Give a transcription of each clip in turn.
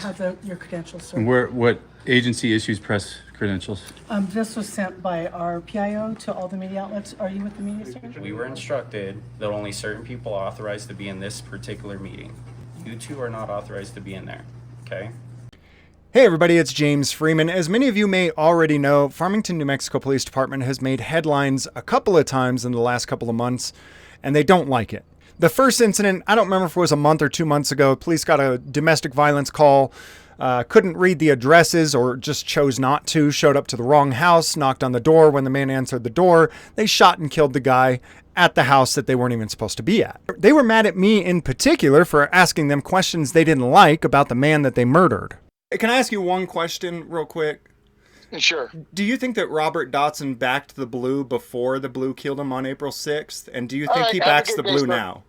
Have your credentials, sir. And what agency issues press credentials? This was sent by our PIO to all the media outlets. Are you with the media, sir? We were instructed that only certain people are authorized to be in this particular meeting. You two are not authorized to be in there, okay? Hey everybody, it's James Freeman. As many of you may already know, Farmington, New Mexico Police Department has made headlines a couple of times in the last couple of months, and they don't like it. The first incident, I don't remember if it was a month or 2 months ago, police got a domestic violence call, couldn't read the addresses or just chose not to, showed up to the wrong house, knocked on the door. When the man answered the door, they shot and killed the guy at the house that they weren't even supposed to be at. They were mad at me in particular for asking them questions they didn't like about the man that they murdered. Can I ask you one question real quick? Sure. Do you think that Robert Dotson backed the Blue before the Blue killed him on April 6th? And do you think he backs the Blue now?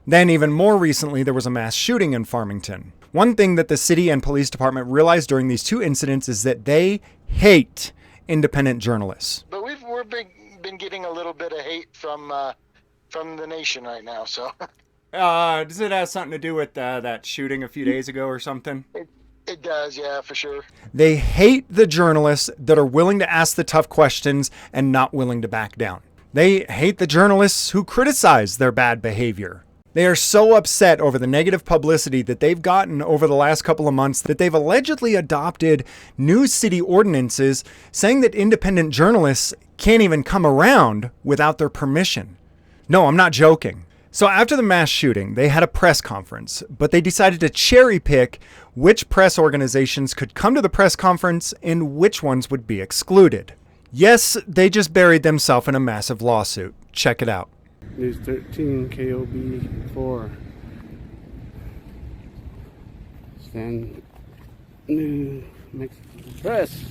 Then even more recently, there was a mass shooting in Farmington. One thing that the city and police department realized during these two incidents is that they hate independent journalists. But we've been getting a little bit of hate from the nation right now, so. Does it have something to do with that shooting a few days ago or something? It does, yeah, for sure. They hate the journalists that are willing to ask the tough questions and not willing to back down. They hate the journalists who criticize their bad behavior. They are so upset over the negative publicity that they've gotten over the last couple of months that they've allegedly adopted new city ordinances saying that independent journalists can't even come around without their permission. No, I'm not joking. So after the mass shooting, they had a press conference, but they decided to cherry pick which press organizations could come to the press conference and which ones would be excluded. Yes, they just buried themselves in a massive lawsuit. Check it out. News 13, KOB 4. Stand New Mexico Press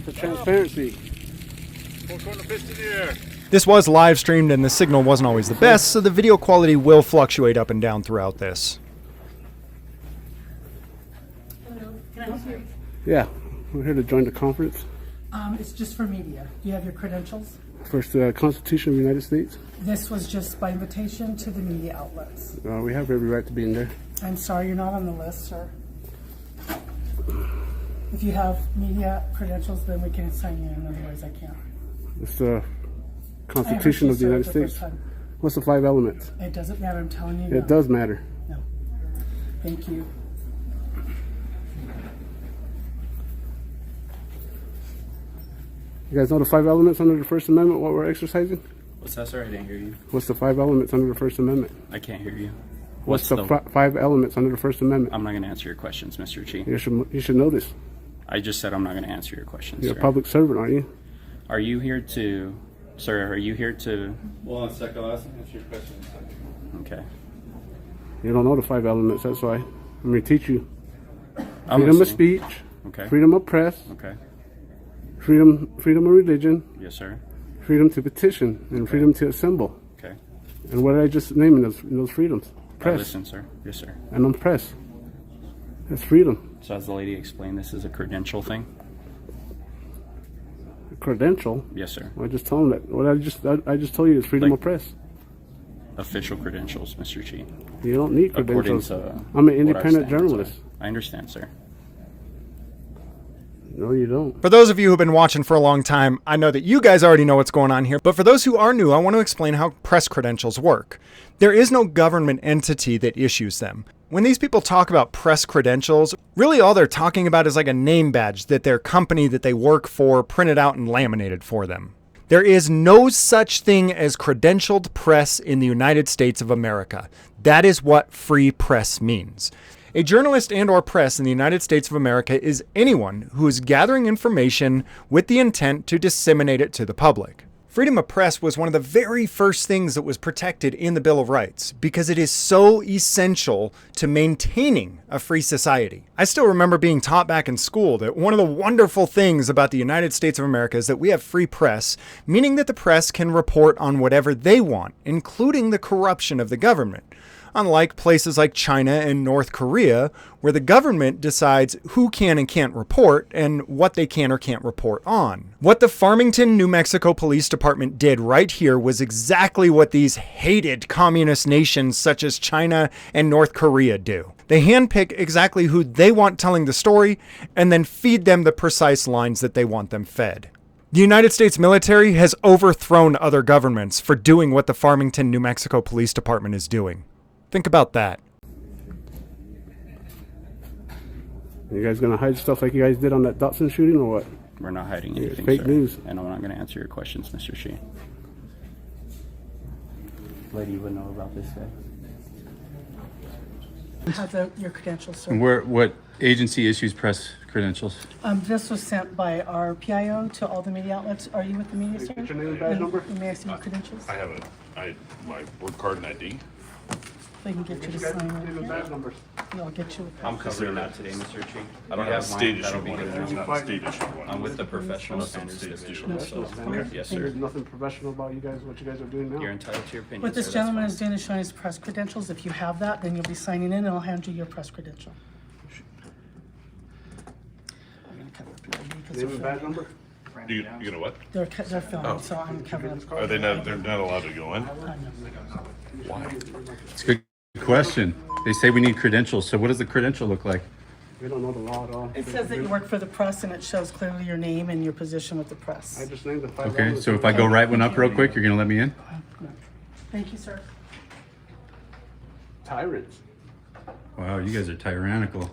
for transparency. This was live streamed and the signal wasn't always the best, so the video quality will fluctuate up and down throughout this. Hello, can I help you? Yeah, we're here to join the conference. It's just for media. Do you have your credentials? First, the Constitution of the United States. This was just by invitation to the media outlets. We have every right to be in there. I'm sorry you're not on the list, sir. If you have media credentials, then we can sign you in, otherwise I can't. It's the Constitution of the United States. What's the 5 elements? It doesn't matter, I'm telling you. It does matter. No. Thank you. You guys know the 5 elements under the First Amendment, what we're exercising? What's that, sir? I didn't hear you. What's the 5 elements under the First Amendment? I can't hear you. What's the 5 elements under the First Amendment? I'm not going to answer your questions, Mr. Chi. You should know this. I just said I'm not going to answer your questions, You're sir. a public servant, aren't you? Are you here to... Sir, are you here to... Well, on second, I'll answer your question. Okay. You don't know the 5 elements, that's why. I'm going to teach you. I'm Freedom of listening. speech, Okay. freedom of press, Okay. freedom of religion, Yes, sir. freedom to petition, and freedom to assemble. Okay. And what did I just name in those freedoms? I Press. listen, sir. Yes, sir. And on press. That's freedom. So as the lady explained, this is a credential thing? A credential. Yes, sir. I just told them that. What I just told you is freedom Like- of press. Official credentials, Mr. Chi. You don't need According credentials. to I'm an what our independent standards journalist. are. I understand, sir. No, you don't. For those of you who've been watching for a long time, I know that you guys already know what's going on here, but for those who are new, I want to explain how press credentials work. There is no government entity that issues them. When these people talk about press credentials, really all they're talking about is like a name badge that their company that they work for printed out and laminated for them. There is no such thing as credentialed press in the United States of America. That is what free press means. A journalist and or press in the United States of America is anyone who is gathering information with the intent to disseminate it to the public. Freedom of press was one of the very first things that was protected in the Bill of Rights because it is so essential to maintaining a free society. I still remember being taught back in school that one of the wonderful things about the United States of America is that we have free press, meaning that the press can report on whatever they want, including the corruption of the government. unlike places like China and North Korea, where the government decides who can and can't report and what they can or can't report on. What the Farmington, New Mexico Police Department did right here was exactly what these hated communist nations such as China and North Korea do. They handpick exactly who they want telling the story and then feed them the precise lines that they want them fed. The United States military has overthrown other governments for doing what the Farmington, New Mexico Police Department is doing. Think about that. You guys gonna hide stuff like you guys did on that Dotson shooting, or what? We're not hiding anything, fake sir. news. And I'm not going to answer your questions, Mr. Sheen. Lady would know about this guy. Have your credentials, sir. And what agency issues press credentials? This was sent by our PIO to all the media outlets. Are you with the media, sir? Get your name and badge number. May I see your credentials? I have my work card and ID. They can get you to sign right Name and badge here. numbers. I'll get you with I'm that. covering that today, Mr. Chief. I I don't have have state mine. That'll be issued one. good. There's not a state issued one. I'm with the Professional Unless it's Standards state Division. issued. So, yes, sir. There's nothing professional about you guys, what you guys are doing now. You're entitled to your opinion. What this sir, that's gentleman fine. is doing is showing his press credentials. If you have that, then you'll be signing in and I'll hand you your press credential. I'm gonna cover up your ID because Name and badge they're number. You gonna what? they're filming, so I'm covering up. Are they not? They're not allowed to go in. Why? It's a good question. They say we need credentials. So what does the credential look like? We don't know the law at all. It says that you work for the press and it shows clearly your name and your position with the I press. just named the 5 Okay, elements. so if I go write one up real quick, you're gonna let me in? Thank you, sir. Tyrants. Wow, you guys are tyrannical.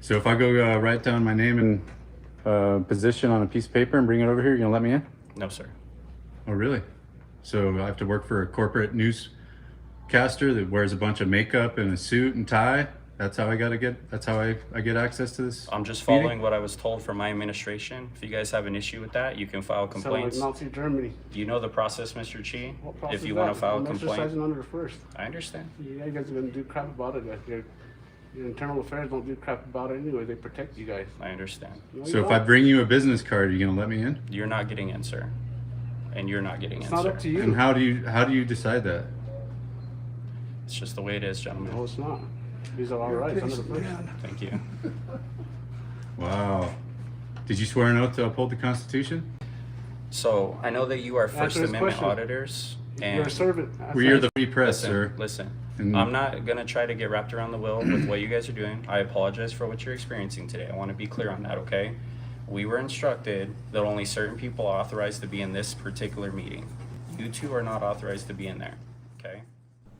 So if I go write down my name and position on a piece of paper and bring it over here, you're gonna let me in? No, sir. Oh, really? So I have to work for a corporate newscaster that wears a bunch of makeup and a suit and tie? That's how I get access to this? I'm just meeting? following what I was told from my administration. If you guys have an issue with that, you can file Sound like complaints. Nazi Germany. You know the process, Mr. Chi. What process If you is want that? to file a I'm complaint, exercising under the first. I understand. Yeah, you guys are gonna do crap about it. Your internal affairs don't do crap about it anyway. They protect you guys. I understand. No, So you if I don't. bring you a business card, are you gonna let me in? You're not getting in, sir. And you're not getting It's in, not sir. up to you. And how do you decide that? It's just the way it is, gentlemen. No, it's not. These are our rights under the first. Thank you. Wow. Did you swear an oath to uphold the Constitution? So I know that you are First Answer his Amendment question. auditors, You're a and servant. We are the free press, listen, sir. listen. And- I'm not gonna try to get wrapped around the wheel with what you guys are doing. I apologize for what you're experiencing today. I want to be clear on that, okay? We were instructed that only certain people are authorized to be in this particular meeting. You two are not authorized to be in there, okay?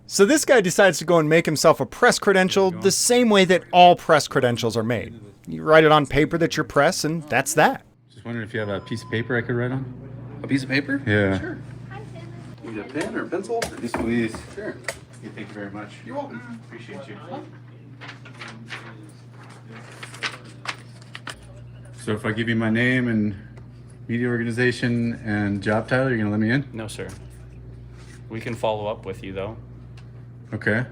So this guy decides to go and make himself a press credential the same way that all press credentials are made. You write it on paper that you're press, and that's that. Just wondering if you have a piece of paper I could write on? A piece of paper? Yeah. Sure. You need a pen or a pencil? Yes, please. Sure. Thank you very much. You're welcome. Appreciate you. So if I give you my name and media organization and job title, you're gonna let me in? No, sir. We can follow up with you though. Okay.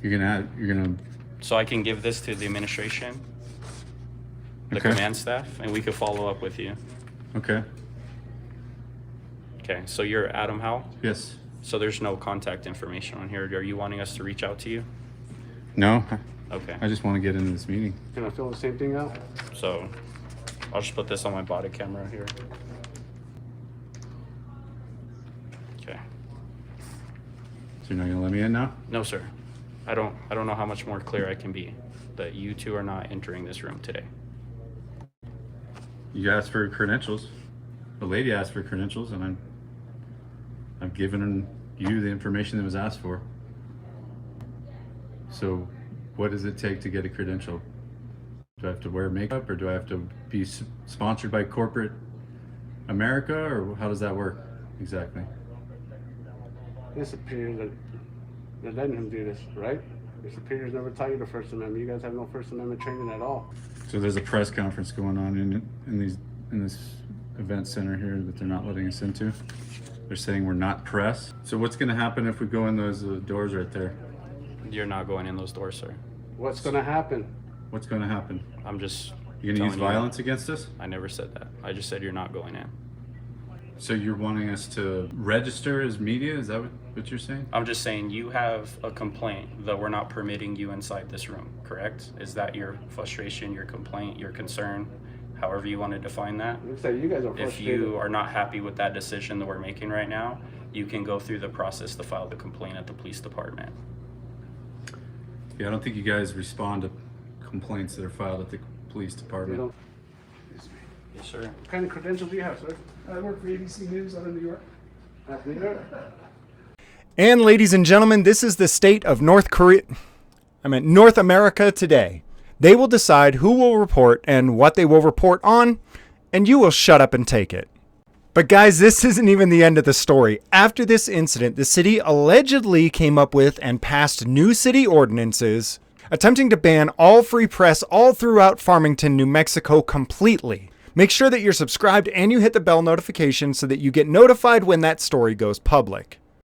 You're gonna So I can give this to the administration, the Okay. command staff, and we could follow up with you. okay. Okay, so you're Adam Howe? Yes. So there's no contact information on here. Are you wanting us to reach out to you? No. Okay, I just want to get into this meeting. Can I fill the same thing out? so I'll just put this on my body camera here. Okay. So you're not gonna let me in now? No, sir. I don't know how much more clear I can be that you two are not entering this room today. You asked for credentials. The lady asked for credentials, and I've given you the information that was asked for. So, what does it take to get a credential? Do I have to wear makeup, or do I have to be sponsored by corporate America, or how does that work exactly? His superiors they're letting him do this, right? Your superiors never taught you the First Amendment. You guys have no First Amendment training at all. So there's a press conference going on in this event center here that they're not letting us into. They're saying we're not press. So what's going to happen if we go in those doors right there? You're not going in those doors, sir. What's gonna happen? What's going to happen? I'm just You going to use telling you. violence against us? I never said that. I just said you're not going in. So you're wanting us to register as media? Is that what you're saying? I'm just saying you have a complaint that we're not permitting you inside this room, correct? Is that your frustration, your complaint, your concern, however you want to define that? Looks like you guys are If frustrated. you are not happy with that decision that we're making right now, you can go through the process to file the complaint at the police department. Yeah, I don't think you guys respond to complaints that are filed at the police You department. don't. Yes, sir. What kind of credentials do you have, sir? I work for ABC News out of New York. At New York? And ladies and gentlemen, this is the state of North America today. They will decide who will report and what they will report on, and you will shut up and take it. But guys, this isn't even the end of the story. After this incident, the city allegedly came up with and passed new city ordinances attempting to ban all free press all throughout Farmington, New Mexico completely. Make sure that you're subscribed and you hit the bell notification so that you get notified when that story goes public.